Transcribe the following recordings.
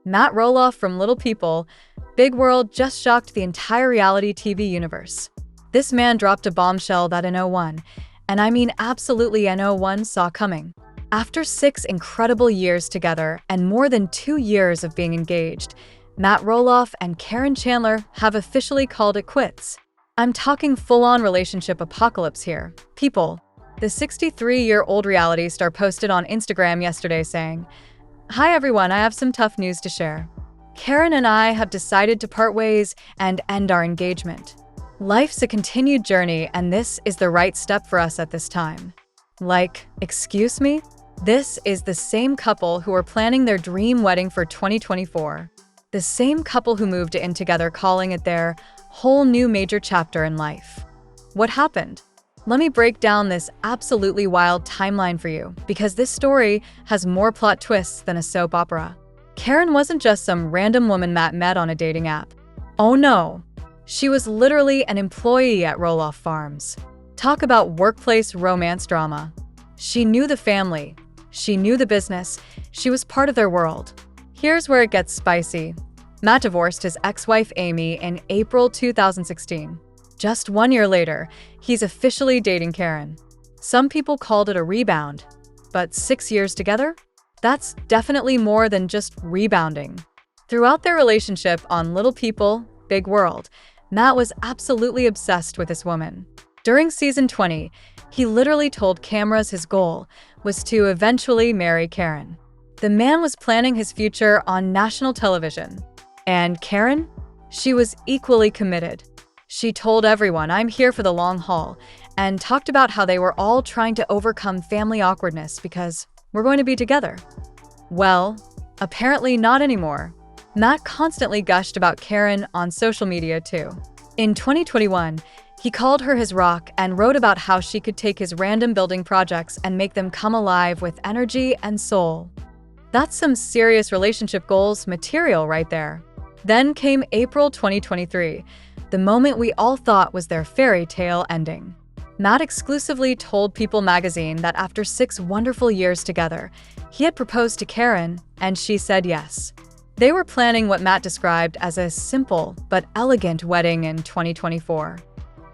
Matt Roloff from Little People, Big World just shocked the entire reality TV universe. This man dropped a bombshell that no one, and I mean absolutely no one, saw coming. After 6 incredible years together and more than 2 years of being engaged, Matt Roloff and Caryn Chandler have officially called it quits. I'm talking full-on relationship apocalypse here. People. The 63-year-old reality star posted on Instagram yesterday saying, "Hi everyone, I have some tough news to share. Caryn and I have decided to part ways and end our engagement. Life's a continued journey and this is the right step for us at this time." Like, excuse me? This is the same couple who are planning their dream wedding for 2024. The same couple who moved in together calling it their whole new major chapter in life. What happened? Let me break down this absolutely wild timeline for you, because this story has more plot twists than a soap opera. Caryn wasn't just some random woman Matt met on a dating app. Oh no. She was literally an employee at Roloff Farms. Talk about workplace romance drama. She knew the family. She knew the business. She was part of their world. Here's where it gets spicy. Matt divorced his ex-wife Amy in April 2016. Just 1 year later, he's officially dating Caryn. Some people called it a rebound, but 6 years together? That's definitely more than just rebounding. Throughout their relationship on Little People, Big World, Matt was absolutely obsessed with this woman. During season 20, he literally told cameras his goal was to eventually marry Caryn. The man was planning his future on national television. And Caryn? She was equally committed. She told everyone, "I'm here for the long haul," and talked about how they were all trying to overcome family awkwardness because we're going to be together. Well, apparently not anymore. Matt constantly gushed about Caryn on social media too. In 2021, he called her his rock and wrote about how she could take his random building projects and make them come alive with energy and soul. That's some serious relationship goals material right there. Then came April 2023, the moment we all thought was their fairy tale ending. Matt exclusively told People magazine that after 6 wonderful years together, he had proposed to Caryn, and she said yes. They were planning what Matt described as a simple but elegant wedding in 2024.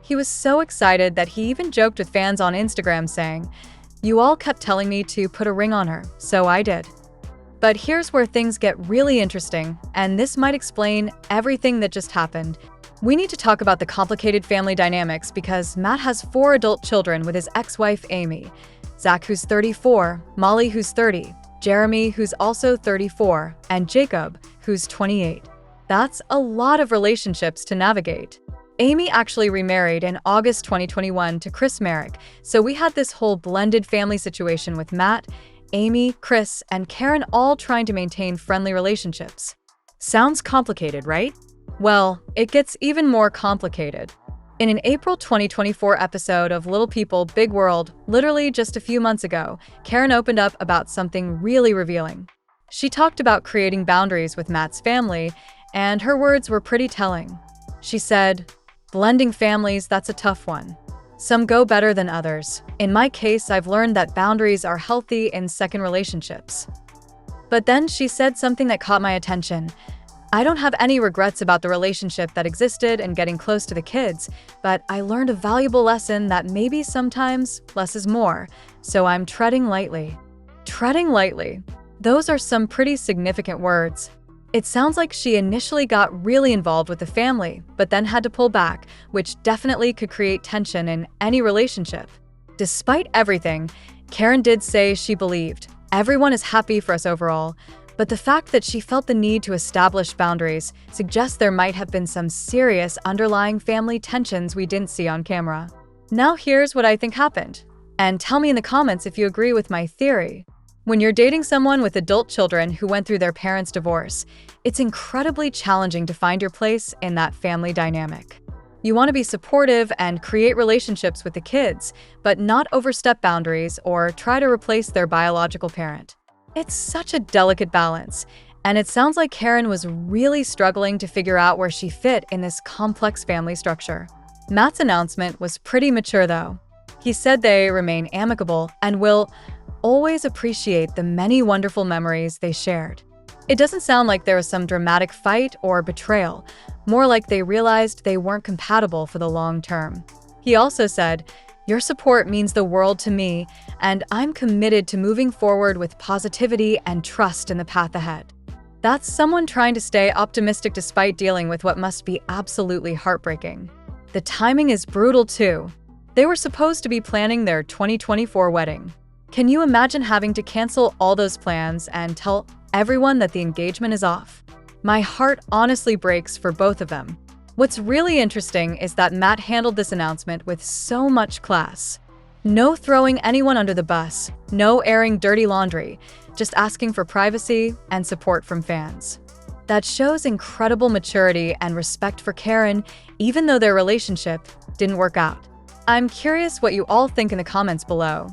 He was so excited that he even joked with fans on Instagram saying, "You all kept telling me to put a ring on her, so I did." But here's where things get really interesting, and this might explain everything that just happened. We need to talk about the complicated family dynamics because Matt has 4 adult children with his ex-wife Amy. Zach, who's 34, Molly, who's 30, Jeremy, who's also 34, and Jacob, who's 28. That's a lot of relationships to navigate. Amy actually remarried in August 2021 to Chris Merrick, so we had this whole blended family situation with Matt, Amy, Chris, and Caryn all trying to maintain friendly relationships. Sounds complicated, right? Well, it gets even more complicated. In an April 2024 episode of Little People, Big World, literally just a few months ago, Caryn opened up about something really revealing. She talked about creating boundaries with Matt's family, and her words were pretty telling. She said, "Blending families, that's a tough one. Some go better than others. In my case, I've learned that boundaries are healthy in second relationships." But then she said something that caught my attention. "I don't have any regrets about the relationship that existed and getting close to the kids, but I learned a valuable lesson that maybe sometimes less is more, so I'm treading lightly." Treading lightly. Those are some pretty significant words. It sounds like she initially got really involved with the family, but then had to pull back, which definitely could create tension in any relationship. Despite everything, Caryn did say she believed everyone is happy for us overall, but the fact that she felt the need to establish boundaries suggests there might have been some serious underlying family tensions we didn't see on camera. Now here's what I think happened, and tell me in the comments if you agree with my theory. When you're dating someone with adult children who went through their parents' divorce, it's incredibly challenging to find your place in that family dynamic. You want to be supportive and create relationships with the kids, but not overstep boundaries or try to replace their biological parent. It's such a delicate balance, and it sounds like Caryn was really struggling to figure out where she fit in this complex family structure. Matt's announcement was pretty mature though. He said they remain amicable and will always appreciate the many wonderful memories they shared. It doesn't sound like there was some dramatic fight or betrayal, more like they realized they weren't compatible for the long term. He also said, "Your support means the world to me, and I'm committed to moving forward with positivity and trust in the path ahead." That's someone trying to stay optimistic despite dealing with what must be absolutely heartbreaking. The timing is brutal too. They were supposed to be planning their 2024 wedding. Can you imagine having to cancel all those plans and tell everyone that the engagement is off? My heart honestly breaks for both of them. What's really interesting is that Matt handled this announcement with so much class. No throwing anyone under the bus, no airing dirty laundry, just asking for privacy and support from fans. That shows incredible maturity and respect for Caryn, even though their relationship didn't work out. I'm curious what you all think in the comments below.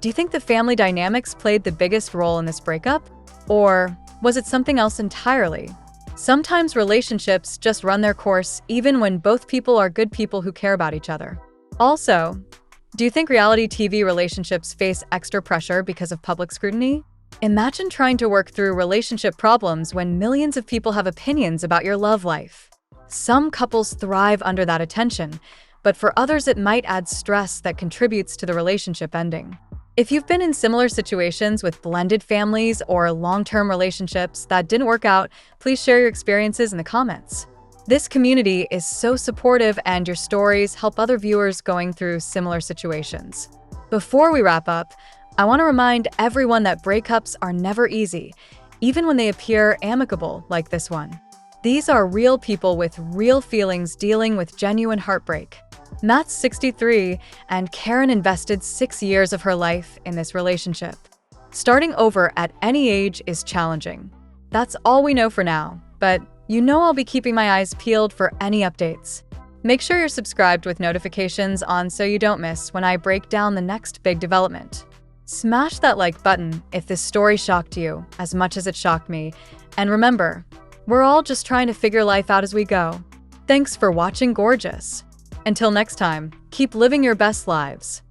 Do you think the family dynamics played the biggest role in this breakup? Or was it something else entirely? Sometimes relationships just run their course even when both people are good people who care about each other. Also, do you think reality TV relationships face extra pressure because of public scrutiny? Imagine trying to work through relationship problems when millions of people have opinions about your love life. Some couples thrive under that attention, but for others it might add stress that contributes to the relationship ending. If you've been in similar situations with blended families or long-term relationships that didn't work out, please share your experiences in the comments. This community is so supportive and your stories help other viewers going through similar situations. Before we wrap up, I want to remind everyone that breakups are never easy, even when they appear amicable like this one. These are real people with real feelings dealing with genuine heartbreak. Matt's 63, and Caryn invested 6 years of her life in this relationship. Starting over at any age is challenging. That's all we know for now, but you know I'll be keeping my eyes peeled for any updates. Make sure you're subscribed with notifications on so you don't miss when I break down the next big development. Smash that like button if this story shocked you as much as it shocked me. And remember, we're all just trying to figure life out as we go. Thanks for watching, gorgeous. Until next time, keep living your best lives.